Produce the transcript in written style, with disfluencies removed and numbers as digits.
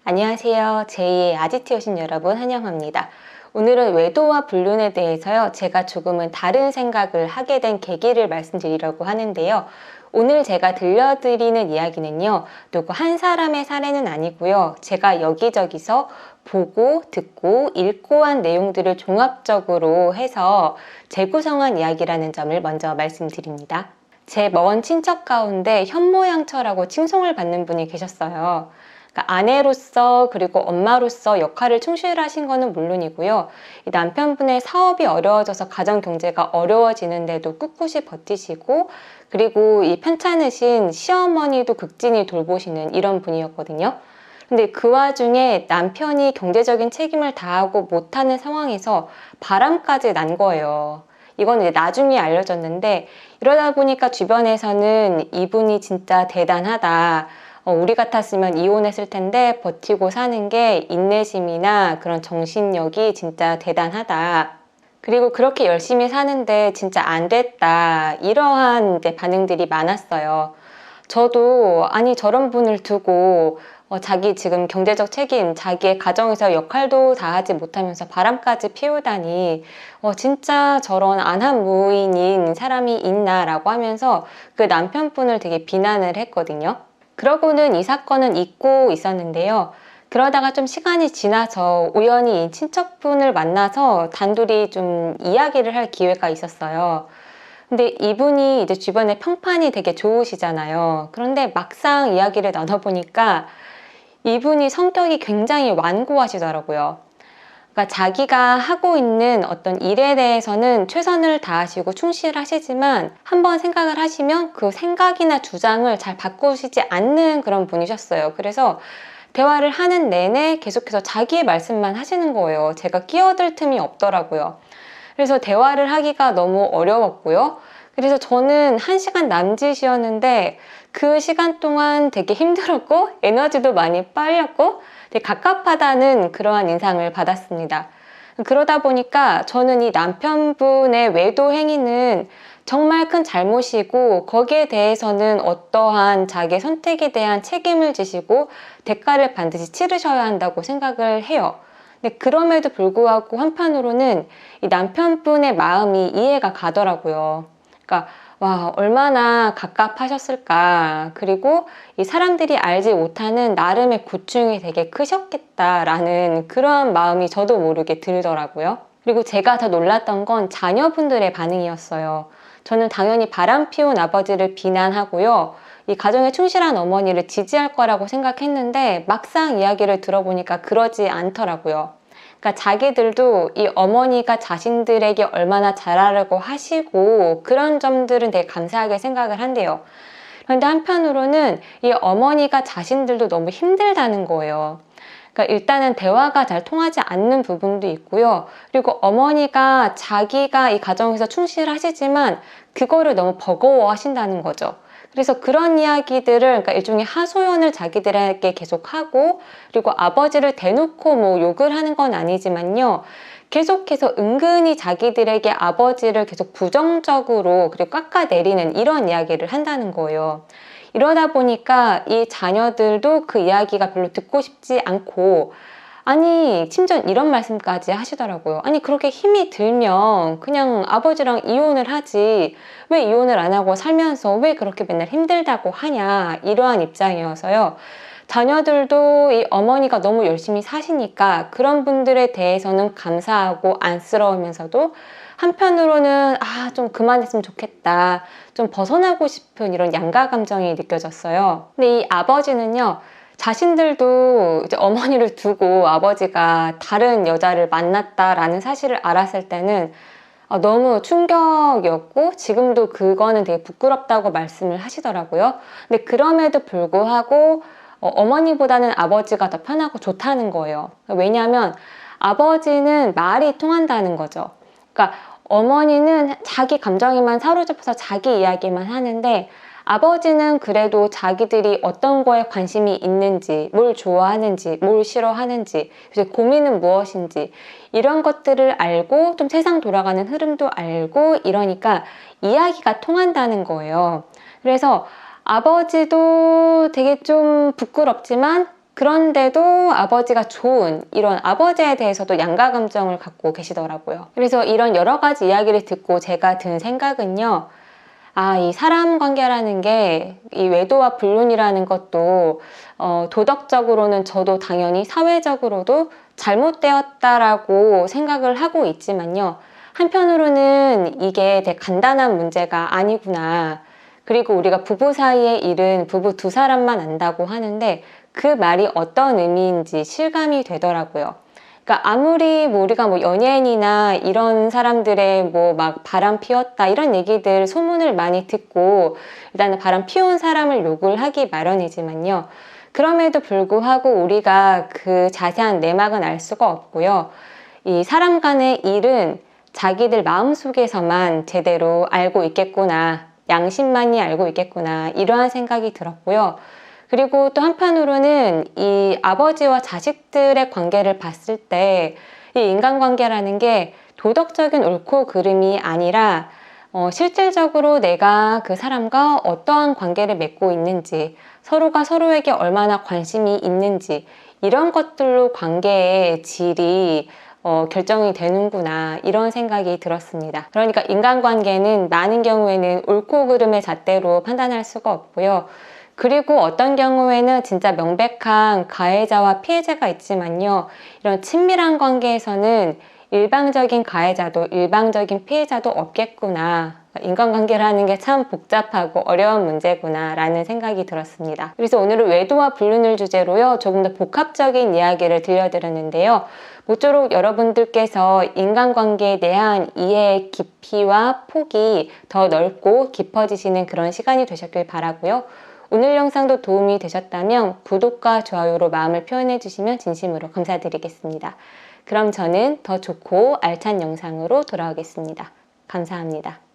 안녕하세요. 제2의 아지트 여신 여러분 환영합니다. 오늘은 외도와 불륜에 대해서요. 제가 조금은 다른 생각을 하게 된 계기를 말씀드리려고 하는데요. 오늘 제가 들려드리는 이야기는요. 누구 한 사람의 사례는 아니고요. 제가 여기저기서 보고 듣고 읽고 한 내용들을 종합적으로 해서 재구성한 이야기라는 점을 먼저 말씀드립니다. 제 먼 친척 가운데 현모양처라고 칭송을 받는 분이 계셨어요. 그러니까 아내로서 그리고 엄마로서 역할을 충실하신 거는 물론이고요. 이 남편분의 사업이 어려워져서 가정 경제가 어려워지는데도 꿋꿋이 버티시고, 그리고 이 편찮으신 시어머니도 극진히 돌보시는 이런 분이었거든요. 근데 그 와중에 남편이 경제적인 책임을 다하고 못하는 상황에서 바람까지 난 거예요. 이건 이제 나중에 알려졌는데, 이러다 보니까 주변에서는 이분이 진짜 대단하다. 우리 같았으면 이혼했을 텐데 버티고 사는 게 인내심이나 그런 정신력이 진짜 대단하다. 그리고 그렇게 열심히 사는데 진짜 안 됐다. 이러한 이제 반응들이 많았어요. 저도 아니 저런 분을 두고 자기 지금 경제적 책임, 자기의 가정에서 역할도 다하지 못하면서 바람까지 피우다니 진짜 저런 안한무인인 사람이 있나라고 하면서 그 남편분을 되게 비난을 했거든요. 그러고는 이 사건은 잊고 있었는데요. 그러다가 좀 시간이 지나서 우연히 이 친척분을 만나서 단둘이 좀 이야기를 할 기회가 있었어요. 근데 이분이 이제 주변에 평판이 되게 좋으시잖아요. 그런데 막상 이야기를 나눠보니까 이분이 성격이 굉장히 완고하시더라고요. 그러니까 자기가 하고 있는 어떤 일에 대해서는 최선을 다하시고 충실하시지만 한번 생각을 하시면 그 생각이나 주장을 잘 바꾸시지 않는 그런 분이셨어요. 그래서 대화를 하는 내내 계속해서 자기의 말씀만 하시는 거예요. 제가 끼어들 틈이 없더라고요. 그래서 대화를 하기가 너무 어려웠고요. 그래서 저는 1시간 남짓이었는데 그 시간 동안 되게 힘들었고 에너지도 많이 빨렸고 되게 갑갑하다는 그러한 인상을 받았습니다. 그러다 보니까 저는 이 남편분의 외도 행위는 정말 큰 잘못이고 거기에 대해서는 어떠한 자기 선택에 대한 책임을 지시고 대가를 반드시 치르셔야 한다고 생각을 해요. 근데 그럼에도 불구하고 한편으로는 이 남편분의 마음이 이해가 가더라고요. 그러니까 와, 얼마나 갑갑하셨을까. 그리고 이 사람들이 알지 못하는 나름의 고충이 되게 크셨겠다라는 그런 마음이 저도 모르게 들더라고요. 그리고 제가 더 놀랐던 건 자녀분들의 반응이었어요. 저는 당연히 바람 피운 아버지를 비난하고요. 이 가정에 충실한 어머니를 지지할 거라고 생각했는데 막상 이야기를 들어보니까 그러지 않더라고요. 그러니까 자기들도 이 어머니가 자신들에게 얼마나 잘하려고 하시고 그런 점들은 되게 감사하게 생각을 한대요. 그런데 한편으로는 이 어머니가 자신들도 너무 힘들다는 거예요. 그러니까 일단은 대화가 잘 통하지 않는 부분도 있고요. 그리고 어머니가 자기가 이 가정에서 충실하시지만 그거를 너무 버거워 하신다는 거죠. 그래서 그런 이야기들을 그러니까 일종의 하소연을 자기들에게 계속하고, 그리고 아버지를 대놓고 뭐 욕을 하는 건 아니지만요. 계속해서 은근히 자기들에게 아버지를 계속 부정적으로 그리고 깎아내리는 이런 이야기를 한다는 거예요. 이러다 보니까 이 자녀들도 그 이야기가 별로 듣고 싶지 않고, 아니 심지어 이런 말씀까지 하시더라고요. 아니 그렇게 힘이 들면 그냥 아버지랑 이혼을 하지 왜 이혼을 안 하고 살면서 왜 그렇게 맨날 힘들다고 하냐, 이러한 입장이어서요. 자녀들도 이 어머니가 너무 열심히 사시니까 그런 분들에 대해서는 감사하고 안쓰러우면서도 한편으로는 좀 그만했으면 좋겠다, 좀 벗어나고 싶은 이런 양가 감정이 느껴졌어요. 근데 이 아버지는요, 자신들도 이제 어머니를 두고 아버지가 다른 여자를 만났다라는 사실을 알았을 때는 너무 충격이었고 지금도 그거는 되게 부끄럽다고 말씀을 하시더라고요. 근데 그럼에도 불구하고 어머니보다는 아버지가 더 편하고 좋다는 거예요. 왜냐하면 아버지는 말이 통한다는 거죠. 그러니까 어머니는 자기 감정에만 사로잡혀서 자기 이야기만 하는데 아버지는 그래도 자기들이 어떤 거에 관심이 있는지, 뭘 좋아하는지, 뭘 싫어하는지, 고민은 무엇인지 이런 것들을 알고 좀 세상 돌아가는 흐름도 알고 이러니까 이야기가 통한다는 거예요. 그래서 아버지도 되게 좀 부끄럽지만 그런데도 아버지가 좋은 이런 아버지에 대해서도 양가 감정을 갖고 계시더라고요. 그래서 이런 여러 가지 이야기를 듣고 제가 든 생각은요. 이 사람 관계라는 게 이 외도와 불륜이라는 것도 도덕적으로는 저도 당연히 사회적으로도 잘못되었다라고 생각을 하고 있지만요. 한편으로는 이게 되게 간단한 문제가 아니구나. 그리고 우리가 부부 사이의 일은 부부 두 사람만 안다고 하는데 그 말이 어떤 의미인지 실감이 되더라고요. 그러니까 아무리 우리가 연예인이나 이런 사람들의 막 바람 피웠다 이런 얘기들 소문을 많이 듣고 일단은 바람 피운 사람을 욕을 하기 마련이지만요. 그럼에도 불구하고 우리가 그 자세한 내막은 알 수가 없고요. 이 사람 간의 일은 자기들 마음속에서만 제대로 알고 있겠구나. 양심만이 알고 있겠구나. 이러한 생각이 들었고요. 그리고 또 한편으로는 이 아버지와 자식들의 관계를 봤을 때 이 인간관계라는 게 도덕적인 옳고 그름이 아니라 실질적으로 내가 그 사람과 어떠한 관계를 맺고 있는지, 서로가 서로에게 얼마나 관심이 있는지 이런 것들로 관계의 질이 결정이 되는구나 이런 생각이 들었습니다. 그러니까 인간관계는 많은 경우에는 옳고 그름의 잣대로 판단할 수가 없고요. 그리고 어떤 경우에는 진짜 명백한 가해자와 피해자가 있지만요. 이런 친밀한 관계에서는 일방적인 가해자도 일방적인 피해자도 없겠구나. 인간관계라는 게 참 복잡하고 어려운 문제구나 라는 생각이 들었습니다. 그래서 오늘은 외도와 불륜을 주제로요. 조금 더 복합적인 이야기를 들려드렸는데요. 모쪼록 여러분들께서 인간관계에 대한 이해의 깊이와 폭이 더 넓고 깊어지시는 그런 시간이 되셨길 바라고요. 오늘 영상도 도움이 되셨다면 구독과 좋아요로 마음을 표현해 주시면 진심으로 감사드리겠습니다. 그럼 저는 더 좋고 알찬 영상으로 돌아오겠습니다. 감사합니다.